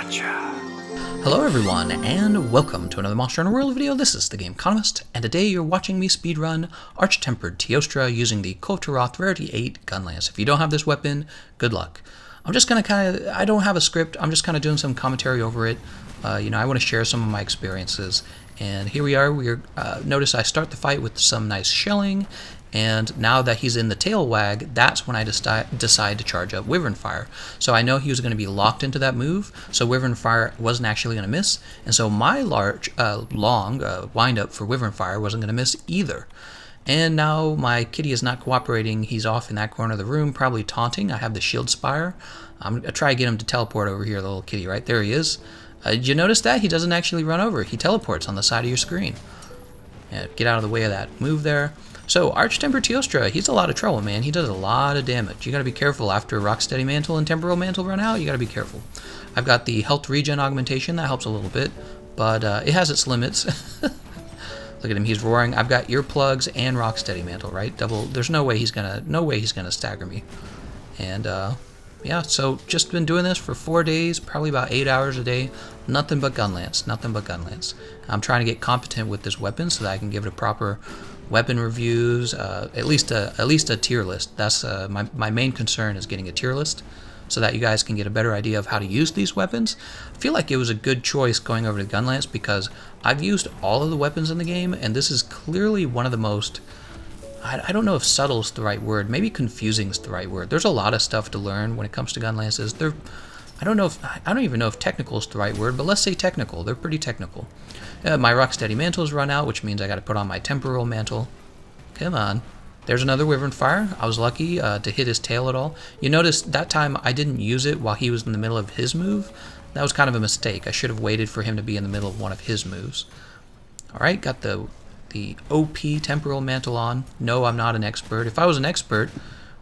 Hello everyone, and welcome to another Monster Hunter World video. This is Thegameconomist, and today you're watching me speedrun Tempered Teostra using the Kulturoth Rarity 8 Gunlance. If you don't have this weapon, good luck. I'm just gonna I don't have a script, I'm just kind of doing some commentary over it. I want to share some of my experiences. And here we are, notice I start the fight with some nice shelling, and now that he's in the tail wag, that's when I decide to charge up Wyvern Fire. So I know he was going to be locked into that move, so Wyvern Fire wasn't actually going to miss, and so my long wind-up for Wyvern Fire wasn't going to miss either. And now my kitty is not cooperating. He's off in that corner of the room, probably taunting. I have the Shield Spire. I'm going to try to get him to teleport over here, the little kitty, right? There he is. Did you notice that? He doesn't actually run over. He teleports on the side of your screen. Yeah, get out of the way of that move there. So, Tempered Teostra, he's a lot of trouble, man. He does a lot of damage. You gotta be careful after Rocksteady Mantle and Temporal Mantle run out. You gotta be careful. I've got the health regen augmentation. That helps a little bit, but it has its limits. Look at him, he's roaring. I've got earplugs and Rocksteady Mantle, right? Double. There's no way he's gonna stagger me. And yeah, so just been doing this for 4 days, probably about 8 hours a day. Nothing but Gunlance. Nothing but Gunlance. I'm trying to get competent with this weapon so that I can give it a proper weapon reviews, at least a tier list. That's my main concern is getting a tier list so that you guys can get a better idea of how to use these weapons. I feel like it was a good choice going over to Gunlance because I've used all of the weapons in the game, and this is clearly one of the most, I don't know if subtle is the right word, maybe confusing is the right word. There's a lot of stuff to learn when it comes to Gunlances. I don't even know if technical is the right word, but let's say technical. They're pretty technical. My Rocksteady Mantle's run out, which means I got to put on my Temporal Mantle. Come on. There's another Wyvern Fire. I was lucky to hit his tail at all. You notice that time I didn't use it while he was in the middle of his move. That was kind of a mistake. I should have waited for him to be in the middle of one of his moves. Alright, got the OP Temporal Mantle on. No, I'm not an expert. If I was an expert,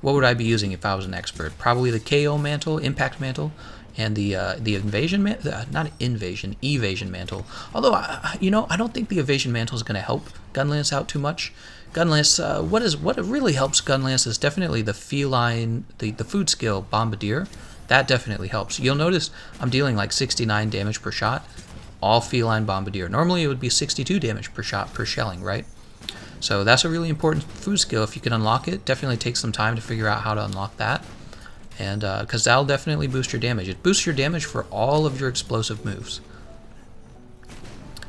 what would I be using if I was an expert? Probably the KO Mantle, Impact Mantle, and the Evasion Mantle. Although, I don't think the Evasion Mantle is going to help Gunlance out too much. Gunlance, what really helps Gunlance is definitely the feline, the food skill Bombardier. That definitely helps. You'll notice I'm dealing like 69 damage per shot. All feline Bombardier. Normally it would be 62 damage per shot per shelling, right? So that's a really important food skill. If you can unlock it, definitely take some time to figure out how to unlock that. And because that'll definitely boost your damage. It boosts your damage for all of your explosive moves.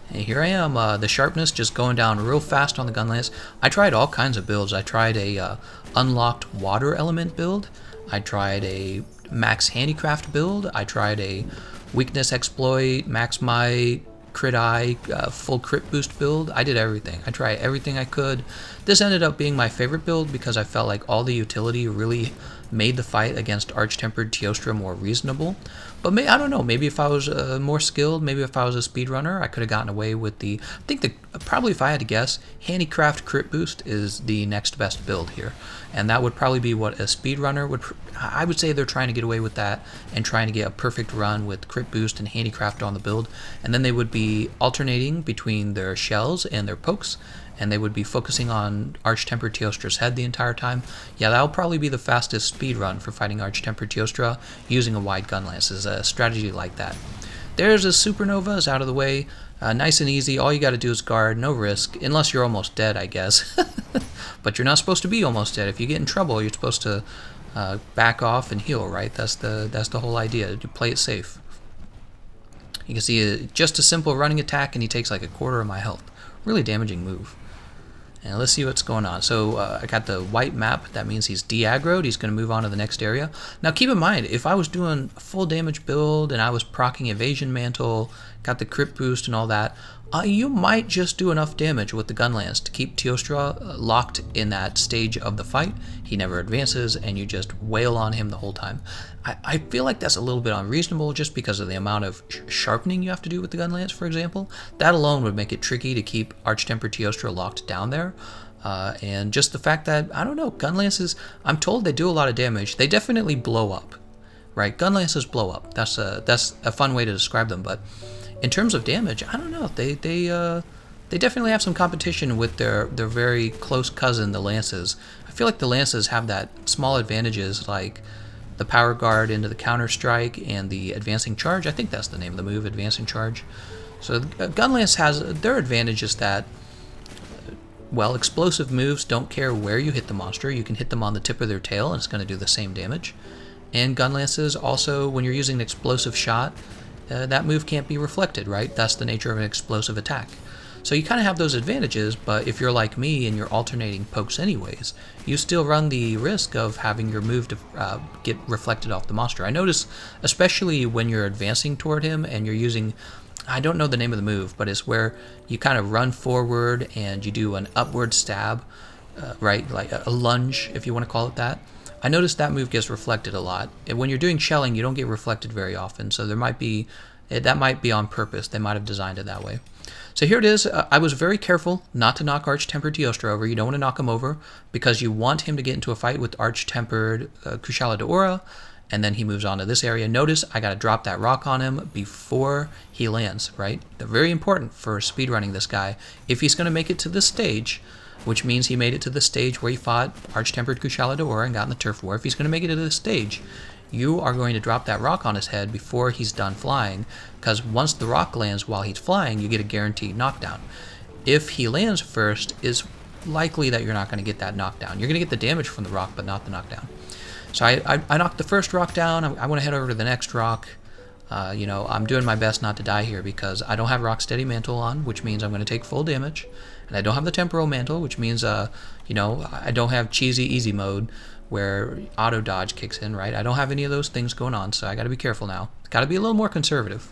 And here I am, the sharpness just going down real fast on the Gunlance. I tried all kinds of builds. I tried a unlocked water element build. I tried a max handicraft build. I tried a weakness exploit, max might, crit eye, full crit boost build. I did everything. I tried everything I could. This ended up being my favorite build because I felt like all the utility really made the fight against Tempered Teostra more reasonable. But I don't know, maybe if I was more skilled, maybe if I was a speedrunner, I could have gotten away with probably if I had to guess, handicraft crit boost is the next best build here. And that would probably be what a speedrunner would, I would say they're trying to get away with that and trying to get a perfect run with crit boost and handicraft on the build. And then they would be alternating between their shells and their pokes, and they would be focusing on Tempered Teostra's head the entire time. Yeah, that'll probably be the fastest speed run for fighting Tempered Teostra using a wide Gunlance, is a strategy like that. There's a Supernova, is out of the way. Nice and easy, all you gotta do is guard, no risk, unless you're almost dead, I guess. But you're not supposed to be almost dead. If you get in trouble, you're supposed to back off and heal, right? That's the whole idea, to play it safe. You can see just a simple running attack and he takes like a quarter of my health. Really damaging move. And let's see what's going on. So I got the white map. That means he's de-aggroed. He's going to move on to the next area. Now keep in mind, if I was doing a full damage build and I was proccing Evasion Mantle, got the crit boost and all that, you might just do enough damage with the Gunlance to keep Teostra locked in that stage of the fight. He never advances and you just wail on him the whole time. I feel like that's a little bit unreasonable just because of the amount of sharpening you have to do with the Gunlance, for example. That alone would make it tricky to keep Tempered Teostra locked down there. And just the fact that, I don't know, Gunlances, I'm told they do a lot of damage. They definitely blow up, right? Gunlances blow up. That's a fun way to describe them, but in terms of damage, I don't know. They definitely have some competition with their very close cousin, the Lances. I feel like the Lances have that small advantages, like the power guard into the counter strike and the advancing charge. I think that's the name of the move, advancing charge. So Gunlance has their advantage is that, well, explosive moves don't care where you hit the monster. You can hit them on the tip of their tail and it's going to do the same damage. And Gunlances also, when you're using an explosive shot, that move can't be reflected, right? That's the nature of an explosive attack. So you kind of have those advantages, but if you're like me and you're alternating pokes anyways, you still run the risk of having your move to get reflected off the monster. I notice, especially when you're advancing toward him and you're using, I don't know the name of the move, but it's where you kind of run forward and you do an upward stab, right? Like a lunge, if you want to call it that. I noticed that move gets reflected a lot. And when you're doing shelling, you don't get reflected very often, so there might be, that might be on purpose. They might have designed it that way. So here it is. I was very careful not to knock Tempered Teostra over. You don't want to knock him over because you want him to get into a fight with Tempered Kushala Daora, and then he moves on to this area. Notice I got to drop that rock on him before he lands, right? They're very important for speedrunning this guy. If he's going to make it to this stage, which means he made it to the stage where he fought Tempered Kushala Daora and got in the turf war. If he's going to make it to this stage, you are going to drop that rock on his head before he's done flying, because once the rock lands while he's flying, you get a guaranteed knockdown. If he lands first, it's likely that you're not going to get that knockdown. You're going to get the damage from the rock, but not the knockdown. So I knocked the first rock down. I want to head over to the next rock. You know, I'm doing my best not to die here because I don't have Rocksteady Mantle on, which means I'm going to take full damage. And I don't have the Temporal Mantle, which means, you know, I don't have cheesy easy mode where auto dodge kicks in, right? I don't have any of those things going on, so I got to be careful now. Got to be a little more conservative.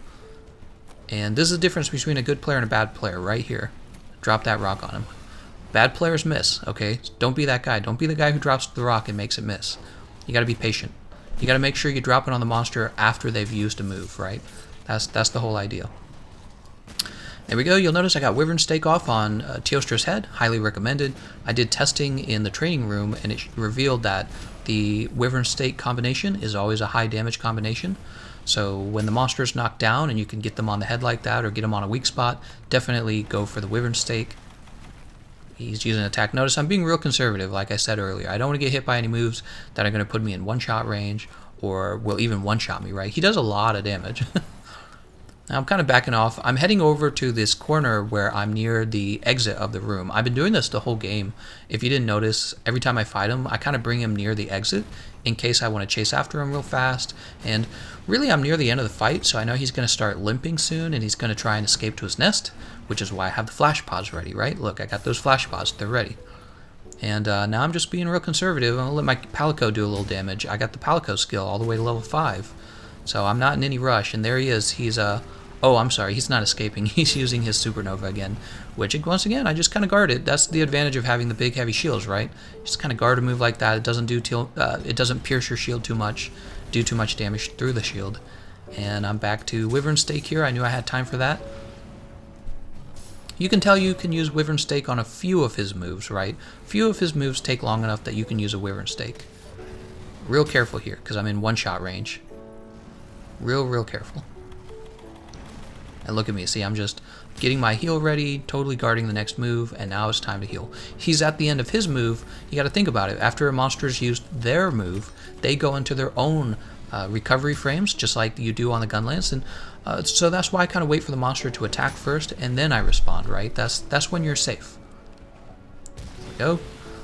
And this is the difference between a good player and a bad player right here. Drop that rock on him. Bad players miss, okay? Don't be that guy. Don't be the guy who drops the rock and makes it miss. You got to be patient. You got to make sure you drop it on the monster after they've used a move, right? That's the whole idea. There we go. You'll notice I got Wyvernstake off on Teostra's head. Highly recommended. I did testing in the training room, and it revealed that the Wyvernstake combination is always a high damage combination. So when the monster is knocked down and you can get them on the head like that or get them on a weak spot, definitely go for the Wyvernstake. He's using attack. Notice I'm being real conservative, like I said earlier. I don't want to get hit by any moves that are going to put me in one-shot range or will even one-shot me, right? He does a lot of damage. Now I'm kind of backing off. I'm heading over to this corner where I'm near the exit of the room. I've been doing this the whole game. If you didn't notice, every time I fight him, I kind of bring him near the exit in case I want to chase after him real fast. And really, I'm near the end of the fight, so I know he's going to start limping soon, and he's going to try and escape to his nest, which is why I have the flash pods ready, right? Look, I got those flash pods. They're ready. And now I'm just being real conservative. I'm going to let my Palico do a little damage. I got the Palico skill all the way to level 5, so I'm not in any rush. And there he is. He's oh, I'm sorry, he's not escaping. He's using his Supernova again, which, once again, I just kind of guard it. That's the advantage of having the big, heavy shields, right? Just kind of guard a move like that. It doesn't it doesn't pierce your shield too much, do too much damage through the shield. And I'm back to Wyvernstake here. I knew I had time for that. You can tell you can use Wyvernstake on a few of his moves, right? A few of his moves take long enough that you can use a Wyvernstake. Real careful here, because I'm in one-shot range. Real careful. And look at me, see, I'm just getting my heal ready, totally guarding the next move, and now it's time to heal. He's at the end of his move. You got to think about it. After a monster's used their move, they go into their own recovery frames, just like you do on the Gunlance, and so that's why I kind of wait for the monster to attack first, and then I respond, right? That's when you're safe. There we go.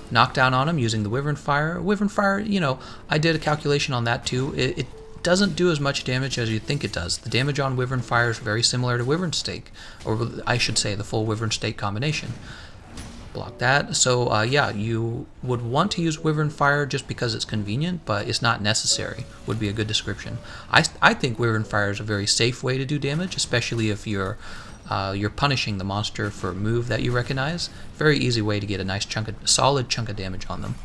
Knockdown on him using the Wyvern Fire. Wyvern Fire, you know, I did a calculation on that too. It doesn't do as much damage as you think it does. The damage on Wyvern Fire is very similar to Wyvernstake, or I should say the full Wyvernstake combination. Block that. So yeah, you would want to use Wyvern Fire just because it's convenient, but it's not necessary, would be a good description. I think Wyvern Fire is a very safe way to do damage, especially if you're punishing the monster for a move that you recognize. Very easy way to get a nice solid chunk of damage on them.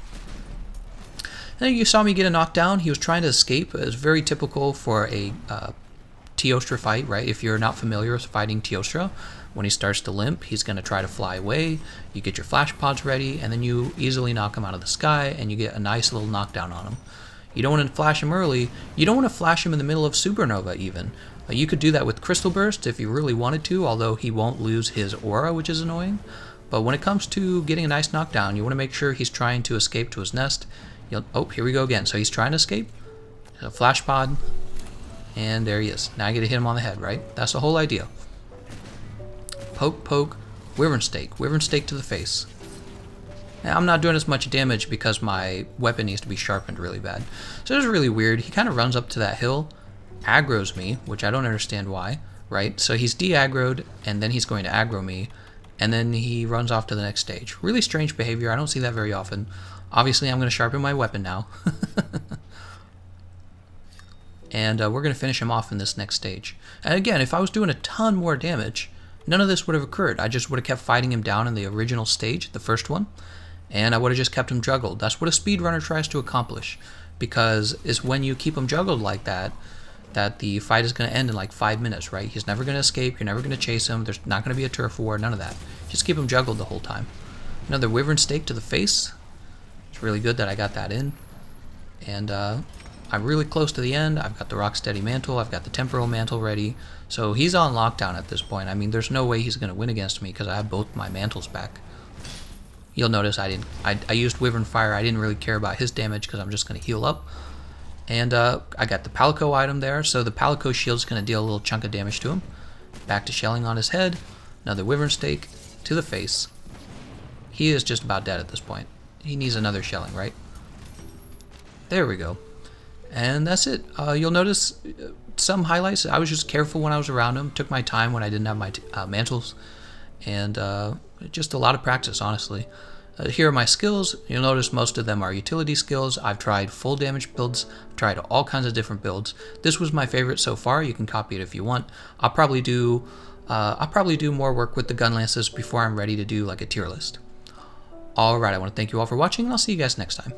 And then you saw me get a knockdown. He was trying to escape. It was very typical for a Teostra fight, right? If you're not familiar with fighting Teostra, when he starts to limp, he's going to try to fly away. You get your flash pods ready, and then you easily knock him out of the sky, and you get a nice little knockdown on him. You don't want to flash him early. You don't want to flash him in the middle of Supernova, even. You could do that with Crystal Burst if you really wanted to, although he won't lose his aura, which is annoying. But when it comes to getting a nice knockdown, you want to make sure he's trying to escape to his nest. Oh, here we go again. So he's trying to escape. a flash pod, and there he is. Now I get to hit him on the head, right? That's the whole idea. Poke, poke, Wyvernstake. Wyvernstake to the face. Now I'm not doing as much damage because my weapon needs to be sharpened really bad. So it's really weird. He kind of runs up to that hill, aggroes me, which I don't understand why, right? So he's de-aggroed, and then he's going to aggro me, and then he runs off to the next stage. Really strange behavior. I don't see that very often. Obviously, I'm going to sharpen my weapon now. And we're going to finish him off in this next stage. And again, if I was doing a ton more damage, none of this would have occurred. I just would have kept fighting him down in the original stage, the first one, and I would have just kept him juggled. That's what a speedrunner tries to accomplish, because it's when you keep him juggled like that, that the fight is going to end in like 5 minutes, right? He's never going to escape. You're never going to chase him. There's not going to be a turf war, none of that. Just keep him juggled the whole time. Another Wyvernstake to the face. It's really good that I got that in. And I'm really close to the end. I've got the Rocksteady Mantle. I've got the Temporal Mantle ready. So he's on lockdown at this point. I mean, there's no way he's going to win against me because I have both my mantles back. You'll notice I used Wyvern Fire. I didn't really care about his damage because I'm just going to heal up. And I got the Palico item there. So the Palico shield is going to deal a little chunk of damage to him. Back to shelling on his head. Another Wyvernstake to the face. He is just about dead at this point. He needs another shelling, right? There we go. And that's it. You'll notice some highlights. I was just careful when I was around him. Took my time when I didn't have my mantles. And just a lot of practice, honestly. Here are my skills. You'll notice most of them are utility skills. I've tried full damage builds. I've tried all kinds of different builds. This was my favorite so far. You can copy it if you want. I'll probably do more work with the Gunlances before I'm ready to do like a tier list. Alright, I want to thank you all for watching, and I'll see you guys next time.